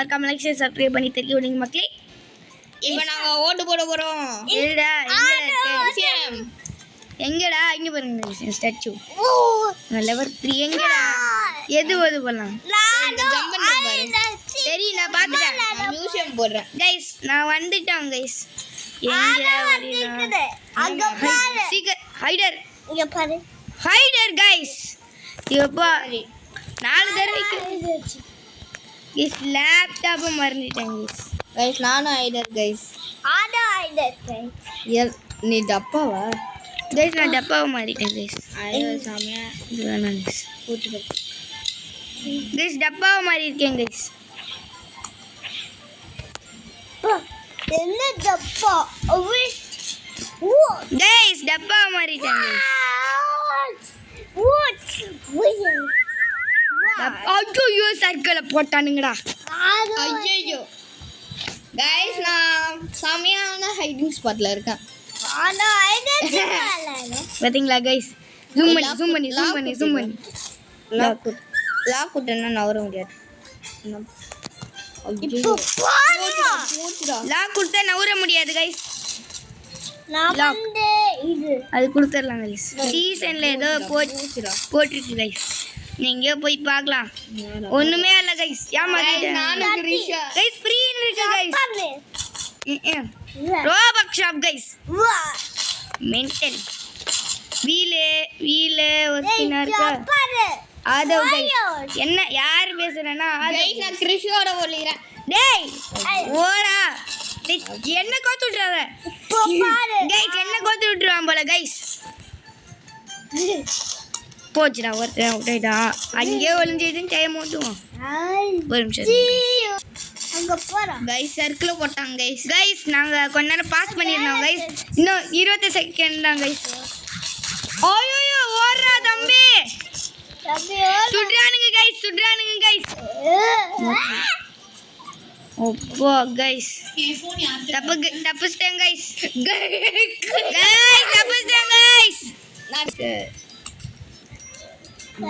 மறக்காம like share subscribe பண்ணி தெரிஞ்சு விடுங்க மக்களே. இப்போ நாங்க ஓட்டு போட போறோம். எங்கடா இங்க பாருங்க ஸ்டாச்சு லெவல் 3 எங்கடா எது ஓது போலாம் சரி நான் பாத்துட்டேன். மியூசியம் போடுறேன் கைஸ் நான் வந்துட்டேன் கைஸ். எங்க சீக்கிரம் ஹைடர் இங்க பாரு ஹைடர் கைஸ். எப்பா 4 தடவைக்கு கைஸ் லேப்டாப் மறந்துட்டேன் கைஸ் நானும் ஐடர் கைஸ். நீ டப்பாவா கைஸ் நான் டப்பாவை மாறிட்டேன் கைஸ். சாமியா இது வேணாம் கைஸ். கூட்டு கைஸ் டப்பாவை மாறி இருக்கேன் கைஸ். என்ன டப்பா கைஸ் டப்பாவை மாறிட்டேன் கைஸ். ஐயோ சர்க்கிள போட்டானுங்கடா. ஐயோ கைஸ் நான் சாமியான ஹைடிங் ஸ்பாட்ல இருக்கேன். பாத்தீங்களா கைஸ் ஜூம் பண்ணி லாக் விட்டேன்னா நவர முடியாது. லாக் கொடுத்தா நவுற முடியாது கைஸ். இது அது கொடுத்துடலாம் கைஸ். சீசன்ல ஏதோ போட்டிருக்கு கைஸ். நீங்க போய் பார்க்கலாம். ஒண்ணுமே இல்ல கைஸ். நானும் கிரிஷா கைஸ் ஃப்ரீ இருக்கு கைஸ். ரோபக் ஷாப் கைஸ். மென்டல் வீல ஒருத்தினா இருக்கா ஆதவ் கைஸ். என்ன யார் பேசுறேன்னா கைஸ் நான் கிரிஷோட ஒளிறேன். டேய் ஓடா என்ன கோத்து விட்டுறாத கைஸ். என்ன கோத்து விட்டுருவான் போல கைஸ். போச்சுடா ஒருத்தன் விட்டுட்டா. அங்கேயே ஒளிஞ்சிட்டு டைம் ஓட்டுவான். ஒரு நிமிஷம் அங்க போறோம் கைஸ் சர்க்கிள் போட்டாங்க கைஸ். கைஸ் நாங்க கொஞ்ச நேரம் பாஸ் பண்ணிருந்தோம் கைஸ். இன்னும் 20 செகண்ட் தான் கைஸ். ஐயோ ஓடுறா தம்பி. சுடுறானுங்க கைஸ். ஓப்போ கைஸ் தப்பிச்சிட்டேன் கைஸ்.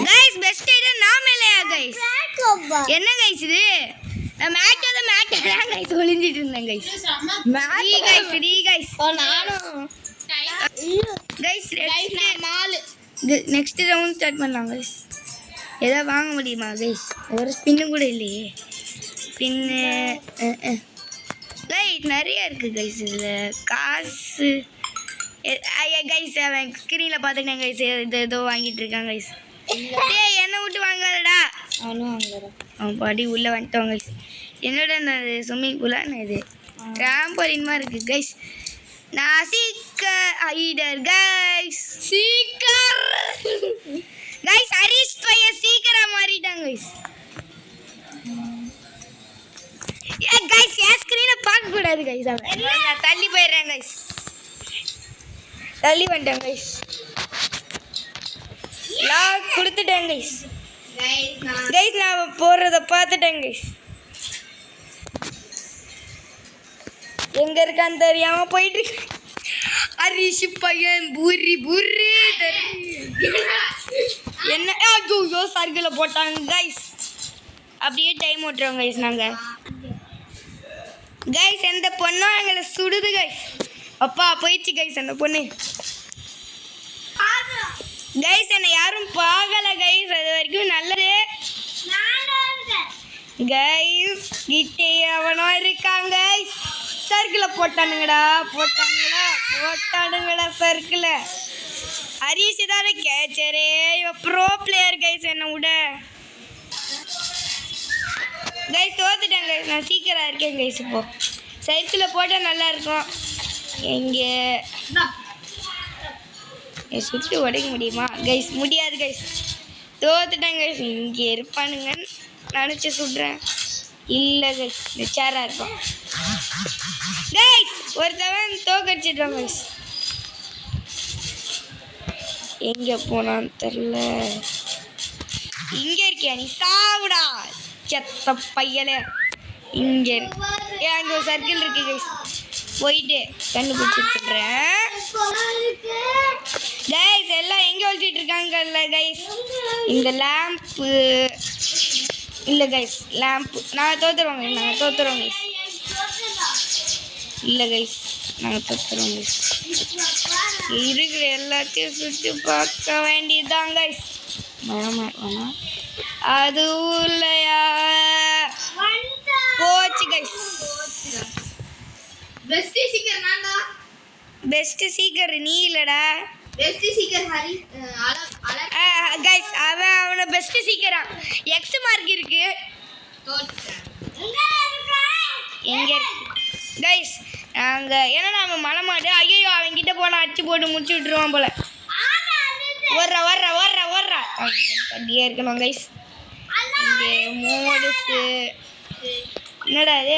கைஸ் பெஸ்ட் ஐடியா நாம இல்லையா கைஸ். என்ன கைஸ் இது மேட்டா கைஸ் ஒளிஞ்சிட்டு இருந்தேன் கைஸ். நானும் கைஸ் நான் மாலு நெக்ஸ்ட் ரவுண்ட் ஸ்டார்ட் பண்ணலாம் கைஸ். ஏதாவது வாங்க முடியுமா கைஸ்? ஒரு ஸ்பின்னு கூட இல்லையே. ஸ்பின்னு கைஸ் நிறைய இருக்கு கைஸ். இதில் காசு கைஸ் அவன் ஸ்க்ரீனில் பார்த்துக்கிட்டேன் கைஸ். ஏதோ வாங்கிட்டு இருக்கான் கைஸ். டேய் என்னை விட்டு வாங்காதடா. அவன் பாடி உள்ளே வந்துட்டோம் கைஸ். என்னோட ஸ்விம்மிங் பூலான்னு இது ட்ராம்போலின் மாதிரி இருக்குது கைஸ். நான் ஹைடர் கைஸ். கைஸ் ஹரிஷ் பையன் சீக்கிரம் மாறிட்டாங்க கைஸ். கைஸ் என் ஸ்க்ரீனை பார்க்கக்கூடாது கைஸ். நான் தள்ளி போயிடுறேன் கைஸ். தள்ளி வந்துட்டேன் கைஸ். லாக் கொடுத்துட்டேன் கைஸ். கைஸ் நான் போடுறத பார்த்துட்டேன் கைஸ். எங்க இருக்கான்னு தெரியாம போயிட்டு ஹரிஷ் பையன் பூரி என்ன ஐயோ சர்க்கிள போட்டாங்க கைஸ். அப்படியே டைம் ஓட்டுறோம் கைஸ் நாங்க. கைஸ் எந்த பொண்ணும் எங்களை சுடுது கைஸ். அப்பா போயிடுச்சு கைஸ் அந்த பொண்ணு. கைஸ் என்னை யாரும் பார்க்கல கைஸ். அது வரைக்கும் நல்லது கைஸ். கிட்டே அவனோ இருக்காங்க கைஸ். சர்க்கிள போட்டானுங்கடா சர்க்கிள. ஹரிஷ் தானே கேச்சரே. Bro player guys. என்ன விட கைஸ் தோத்துட்டேன் கைஸ். நான் சீக்கிரம் இருக்கேன் கைஸ். இப்போ சர்க்கிள போட்டால் நல்லா இருக்கும். எங்கே சுட்டு உடைக்க முடியுமா கைஸ்? முடியாது கைஸ். தோத்துட்டேன் கைஸ். இங்கே இருப்பானுங்கன்னு நினச்சி சுடுறேன். இல்லை கைஸ் சேராக இருக்கும் கைஸ். ஒருத்தவன் தோக்கடிச்சிட்டான் கைஸ். எங்கே போனான்னு தெரில. இங்கே இருக்கியா நீ? சாவுடா செத்த பையலே. இங்கே அங்கே ஒரு சர்க்கிள் இருக்கு கைஸ். போயிட்டு கண்டுபிடிச்சிட்டுறேன் கைஸ். எல்லாம் எங்கே ஒழிச்சிட்டு இருக்காங்கல்ல கைஸ். இந்த லேம்ப்பு இல்லை கைஸ் லேம்ப் நாங்கள் தோற்றுருவோம் கைஸ் நாங்கள் தோற்றுருவோம் கைஸ் இல்லை கைஸ் நாங்கள் தோற்றுருவோம் கைஸ் இருக்கிற எல்லாத்தையும் சுற்றி பார்க்க வேண்டியதுதான் கைஸ் வேணாம் அது இல்லையா போச்சு கைஸ் பெஸ்ட் சீக்கர் நான்டா பெஸ்ட் சீக்கர் நீ இல்லைடா பெஸ்ட் சீக்கர் ஹரி கைஸ் அவனை பெஸ்ட் சீக்கரா எக்ஸ் மார்க் இருக்கு எங்க கைஸ் நாங்கள் ஏன்னா நம்ம மலை மாடு ஐயோ அவன்கிட்ட போனால் அடிச்சு போட்டு முடிச்சு விட்டுருவான் போல ஓடுறா கண்டியாக இருக்கணும் கைஸ் இங்கே மோடுஸு என்னடா இது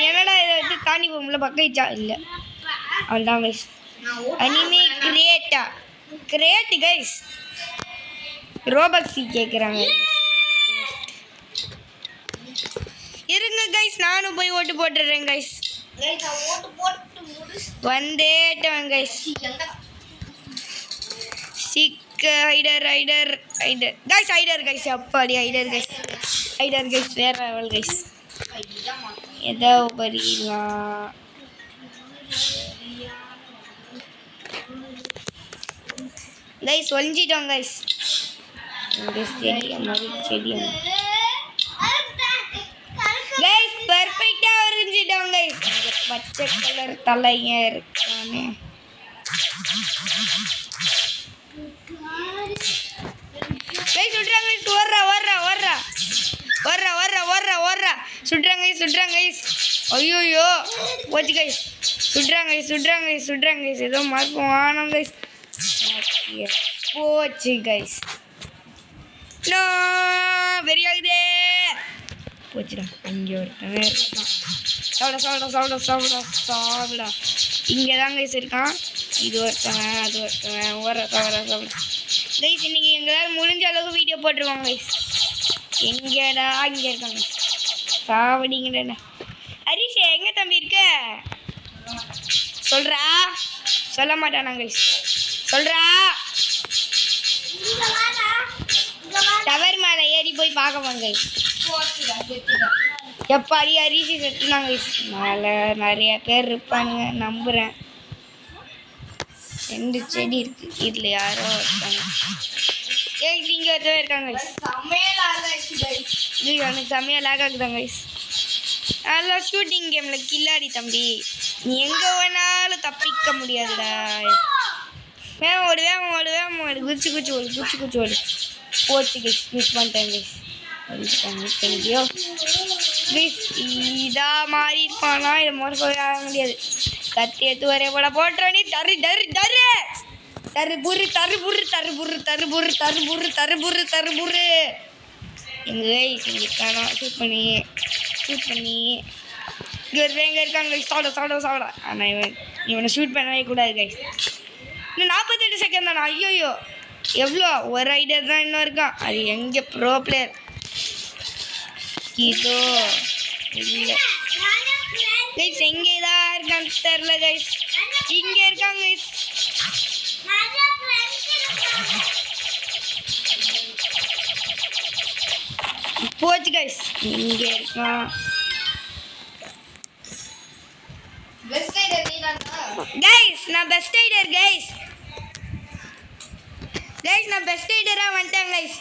என்னடா இதை வச்சு தாண்டி போகும்ல பக்கம் இல்லை அவன்தான் கைஸ் அனிமே கிரேட்டு கைஸ் ரோபக்ஸி கேட்குறாங்க இருங்க கைஸ் நானும் போய் ஓட்டு போட்டுடுறேன் கைஸ் வந்துட்டேன் கைஸ் சிக்க ஐடர் கைஸ் அப்பாடி ஐடர் கைஸ் வேற லெவல் கைஸ் எதோ படிக்கலாம் கைஸ் ஒழிஞ்சிட்டோம் கைஸ் ஸ்டேடியம் கைஸ் பர்ஃபெக்டாக ஒழிஞ்சிட்டோம் கைஸ் பச்சை கலர் தலைங்க இருக்கானே கைஸ் சுடுறாங்க கைஸ் ஓடுறா சுடுறாங்க கைஸ் ஐயோயோ போச்சு கைஸ் சுடுறாங்க கைஸ் ஏதோ மார்க்கும் வானம் கைஸ் போச்சு கைஸ் நோ வெறியாகுதே போச்சுடா இங்கே ஒருத்தன் சாப்பிடா இங்கே தான் கைஸ் இருக்கான் இது ஒருத்தவன் அது ஒருத்தவன் சாப்பிட கைஸ் இன்னைக்கு எங்களால் முடிஞ்ச அளவுக்கு வீடியோ போட்டுருவாங்க கைஸ் எங்கடா இங்கே இருக்காங்க சாவடிங்கடா ஹரிஷ் எங்கே தம்பி இருக்க சொல்கிறா சொல்ல மாட்டானா கைஸ் சொல்கிறா டவர் மேலே ஏறி போய் பார்க்க போங்க கைஸ் எப்பாடி அரிசி செத்துனாங்க கைஸ் மேலே நிறைய பேர் இருப்பானுங்க நம்புகிறேன் 2 செடி இருக்கு இதில் யாரோ இருக்காங்க கைஸ் இங்கே ஒருத்தவங்க இருக்காங்க கைஸ் எனக்கு செம்மையாக லேக் ஆகுதாங்க கைஸ் நல்லா ஷூட்டிங் கேமில் கில்லாடி தம்பி நீ எங்கே வேணாலும் தப்பிக்க முடியாதுடா வேகம் ஓடு குச்சி ஓடு போச்சு கைஸ் மிஸ் பண்ணிட்டேன் கைஸ் தேங்க்யூ கைஸ் இதாக மாறி இருப்பானா இதை மோசம் ஆக முடியாது கத்தி எடுத்து வரைய போட போட்டோன்னே தரு புரு எங்கள் கைஸ் இங்கே காணோம் ஷூட் பண்ணி இங்கே இருக்காங்க கைஸ் சாப்பிட ஆனால் இவனை ஷூட் பண்ணவே கூடாது கைஸ் இன்னும் 48 செகண்ட் தானே ஐயோயோ எவ்வளோ ஒரு ஐடியா தான் இன்னும் இருக்கான் அது எங்கே ப்ரோ பிளேயர் இதோ இல்லை கைஸ் எங்கே தான் இருக்கான்னு தெரில கைஸ் இங்கே இருக்காங்க கைஸ் போச்சு கைஸ் இங்கே இருக்கான் கைஸ் நான் பெஸ்ட் ஐடர் கைஸ் நான் பெஸ்ட் ஐடராக வந்துட்டேன் கைஸ்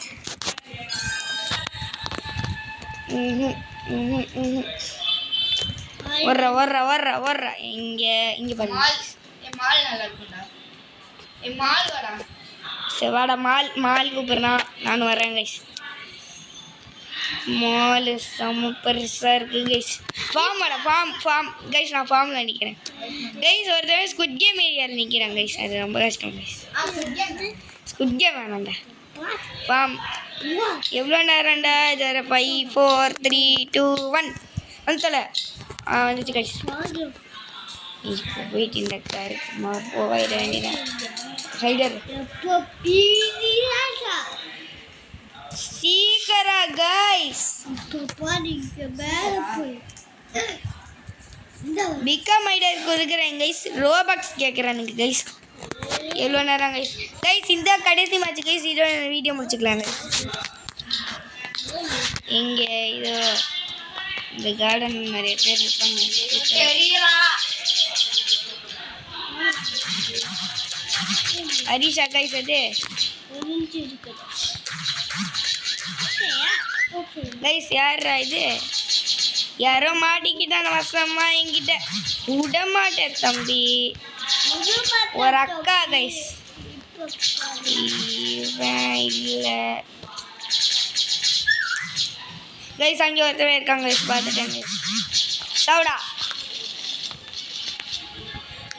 வர்ற இங்கே பண்ணு மால் நல்லா இருக்கும்டா மால் வாடா செவாடா மால் கூப்பிட்றா நானும் வரேன் கைஸ் மால் செம்ம பெருசாக இருக்குது கைஸ் ஃபார்ம் கைஸ் நான் ஃபார்மில் நிற்கிறேன் கைஸ் ஒருத்தவங்க ஸ்குட் கேம் ஏரியாவில் நிற்கிறேன் கைஸ் அது ரொம்ப கஷ்டம் கைஸ் ஸ்குட் கேம் வேணாண்டா ஃபார்ம் எவ்வளோ நேரம்டா இது 5 4 3 2 1 வந்துல வந்துச்சு கைஸ் இப்போ போயிட்டு இந்த காருக்கு போயிட வேண்டியதான் ரைடர் சீக்கிரா கைஸ் பிகம் ஐடர் கொடுக்குறேன் கைஸ் ரோபக்ஸ் கேட்குறானுங்க கைஸ் எவ்வளோ நேரம் கைஸ் இந்த கடைசி மேட்ச் கைஸ் இதோட வீடியோ முடிச்சுக்கலாம் கைஸ் இங்கே இதோ இந்த கார்டன் நிறைய பேர் இருப்பாங்க. தெரியலா ஹரிஷா கைஸ் அது கைஸ் யாரா இது? யாரோ மாட்டிக்கிட்டான வசமா என்கிட்ட விட மாட்டேன் தம்பி. ஒரு அக்கா கைஸ் இல்லை கைஸ் அங்கே ஒருத்தவே இருக்காங்க கைஸ் பார்த்துட்டாங்க. சவுடா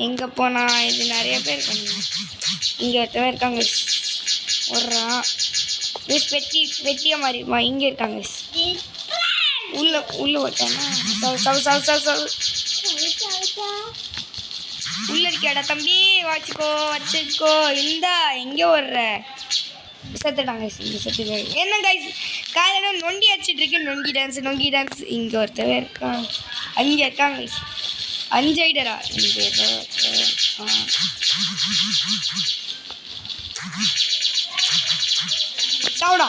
எங்கே போனா? இது நிறைய பேர் இருக்காங்க. இங்கே ஒருத்தவே இருக்காங்க ஒரு வெட்டிய மாதிரிமா இங்கே இருக்காங்க. உள்ள ஓட்டானா உள்ள இருக்கியாடா தம்பி? வச்சுக்கோ இந்தா எங்கே ஓடுற? செத்துட்டாங்க செத்துட்டாங்க. என்ன கைஸ் காலையில் நொண்டி அடிச்சிட்டு இருக்கு. நொண்டி டான்ஸ் இங்கே ஒருத்தவே இருக்கான். அங்கே இருக்காங்க கைஸ் 5 ஐடரா இங்கே சவுடா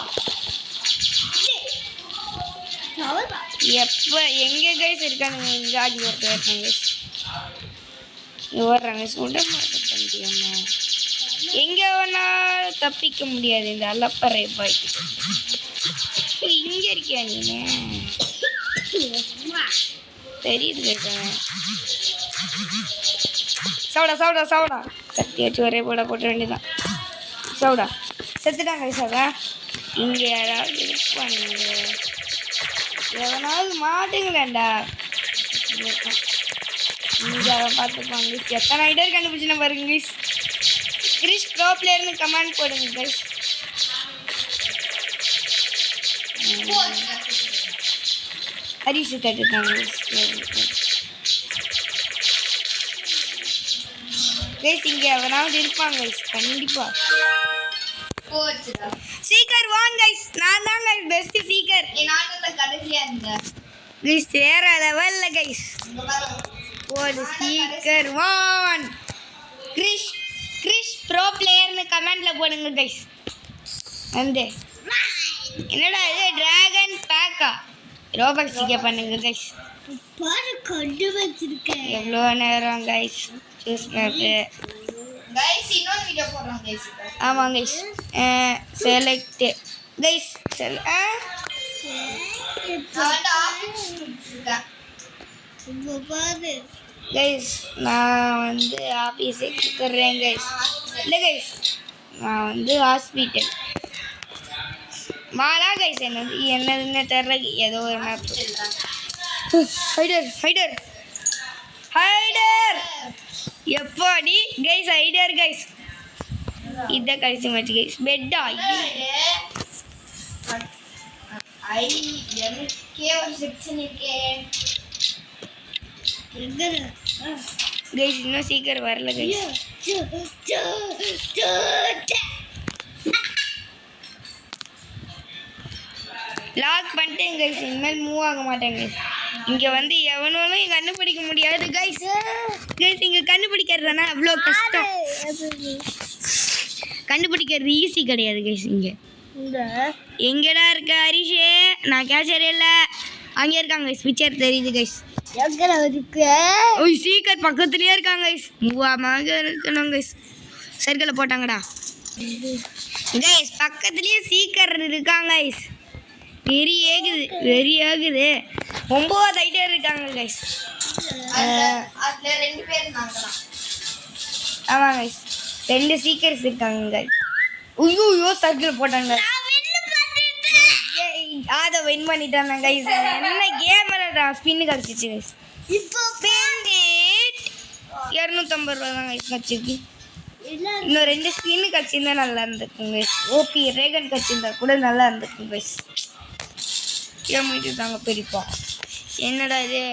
எப்போ எங்கே கைஸ் இருக்கானுங்க? இங்கே ஆகி ஒருத்தர் இருக்காங்க ஓடுறாங்க. விட மாட்டேன் தம்பி என்ன எங்கே வேணாலும் தப்பிக்க முடியாது இந்த அல்லப்பறை பாய். இங்கே இருக்கியா நீ? தெரியுது சவுடா கத்தி வச்சு ஒரே போட்ட வேண்டியதான். சவுடா செத்துட்டாங்க சாதா. இங்கே யாராவது இருப்பானுங்க. எவனாவது மாட்டுங்களேண்டா. இங்கே அவன் பார்த்துப்பாங்க. எத்தனை ஐடியா கண்டுபிடிச்சுன்னு பாருங்க கைஸ். கிறிஸ் ப்ரோ பிளேயர்னு கமெண்ட் போடுங்க கைஸ். ஹரிஷ் தட்டுட்டாங்க கைஸ். இங்கே அவனாவது இருப்பாங்க கைஸ் கண்டிப்பா. சீக்கர் வாங்க கைஸ். நான் தான் கைஸ் பெஸ்ட் சீக்கர். கடைசியா இருந்தேன் கைஸ் வேற லெவல்ல கைஸ். ஒரு சீக்கர் வான். கிறிஸ் ப்ரோ பிளேயர்னு கமெண்ட்ல போடுங்க கைஸ். வந்து என்னடா இது டிராகன் பேக்கா? ரோபக்ஸ் சிக்க பண்ணுங்க கைஸ். கொண்டு வச்சிருக்கேன். எவ்வளோ நேரம் கைஸ் சூஸ் மேப்பு. கைஸ் இன்னொரு வீடியோ போடுறோம் கைஸ். ஆமாம் கைஸ் செலக்ட் கைஸ் கைஸ் நான் வந்து ஆஃபீஸே கொடுத்துட்றேன் கைஸ். இல்லை கைஸ் நான் வந்து ஹாஸ்பிட்டல் மாலா கைஸ். என்னதுன்னு தெரில. ஏதோ ஒரு மேப். ஹைடர் எப்படி கைஸ்? ஹைடர் கைஸ் இதான் கடைசி மேட்ச் கைஸ். பெட்டா எனக்கே ஒரு செக்ஷன் இருக்கே கைஸ். இன்னும் சீக்கிரம் வரல கைஸ். லாக் பண்ணிட்டேன் கைஸ். இனிமேல் மூவ் ஆக மாட்டேன் கைஸ். இங்கே வந்து எவனாலும் கண்டுபிடிக்க முடியாது கைஸ். இங்கே கண்டுபிடிக்கிறதுனா அவ்வளோ கஷ்டம். கண்டுபிடிக்கிறது ஈஸி கிடையாது கைஸ். இங்கே எங்கடா இருக்க ஹரிஷே? நான் கேச்சரே இல்லை. அங்கே இருக்காங்க கைஸ். பிக்சர் தெரியுது கைஸ். சீக்கிரம் பக்கத்துலேயே இருக்காங்க கைஸ். மூவாமாக இருக்கணும் கைஸ். சர்க்கிளில் போட்டாங்கடா கைஸ். பக்கத்துலேயே சீக்கிரம் இருக்காங்க கைஸ். வெறி ஆகுது. 9 ஐட்டம் இருக்காங்க கைஸ். அதுல 2 பேர் இருந்தாங்க. ஆமாம் கைஸ் 2 சீக்கிரஸ் இருக்காங்க கைஸ். ஐயோ சர்க்கிள் போட்டாங்க. அதை வின் பண்ணிட்டாங்க கைஸ். என்ன கேம் விளையாடுறா? ஸ்பின்னு கிடச்சிச்சு கைஸ். இப்போ 250 ரூபா தான் கைஸ் கிடச்சிருக்கு. இன்னும் 2 ஸ்பின்னு கிடச்சிருந்தா நல்லா இருந்திருக்கும் கைஸ். ஓபி ரேகன் கிடச்சிருந்தா கூட நல்லா இருந்திருக்கும் கைஸ். கிலோமீட்டர் தாங்க பெரியப்பா. என்னடா இது?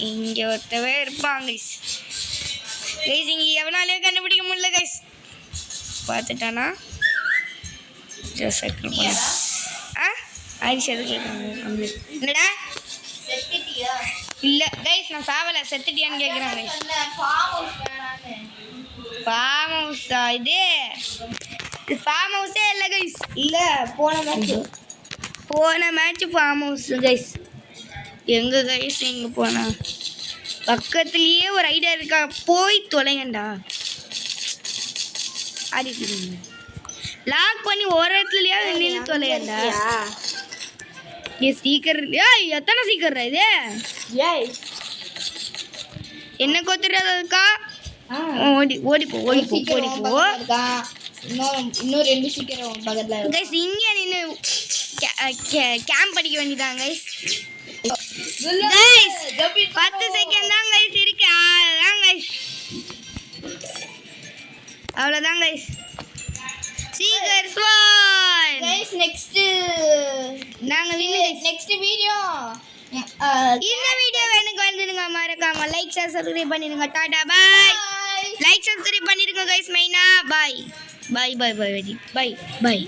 இங்கே ஒருத்தவே இருப்பாங்க கைஸ். கைஸ் இங்கே எவனாலையும் கண்டுபிடிக்க முடியல கைஸ். பார்த்துட்டானா சர்க்கிள் பண்ண. ஆயிஷா கேட்குறாங்க. என்னடா இல்லை கைஸ் நான் சாவலை. செத்துட்டியான்னு கேட்குறேன் கைஸ். ஃபார்ம் ஹவுஸா? இது ஃபார்ம் ஹவுஸே இல்லை கைஸ். இல்லை போன மேட்ச் போன மேட்ச் ஃபார்ம் ஹவுஸ் கைஸ். எங்க கைஸ் எங்க போனா பக்கத்துலயே ஒரு ஐடியா இருக்கா, போய் தொலைங்கண்டா. ஆடிட்டு லாக் பண்ணி ஒரு இடத்துலயே நின்று தொலையண்டா. ஸ்பீக்கர் எத்தனை ஸ்பீக்கர் இது? ஏய் என்ன கொத்துறதுக்கா? ஓடி ஓடிப்போ ஓடிப்போ ஓடிப்போ. இன்னும் 2 சீக்கிரம் பக்கத்துல கைஸ் இங்கே நின்று கேம்ப் அடிக்க வேண்டியதான் கைஸ். கைஸ் 10 செகண்ட் தான் கைஸ் இருக்கு. அவ்வளோதான் கைஸ், அவ்வளோதான் கைஸ். சீக்கிரம் ஸ்வான் கைஸ். நெக்ஸ்ட் நாங்கள் நெக்ஸ்ட் வீடியோ இந்த வீடியோ எனக்கு வந்துடுங்க. மறக்காம லைக் ஷேர் சப்ஸ்கிரைப் பண்ணிடுங்க. டாடா பாய். லைக் சப்ஸ்கிரைப் பண்ணிடுங்க கைஸ் மெயினா. பாய் பாய் பாய் பாய் பாய் பாய்.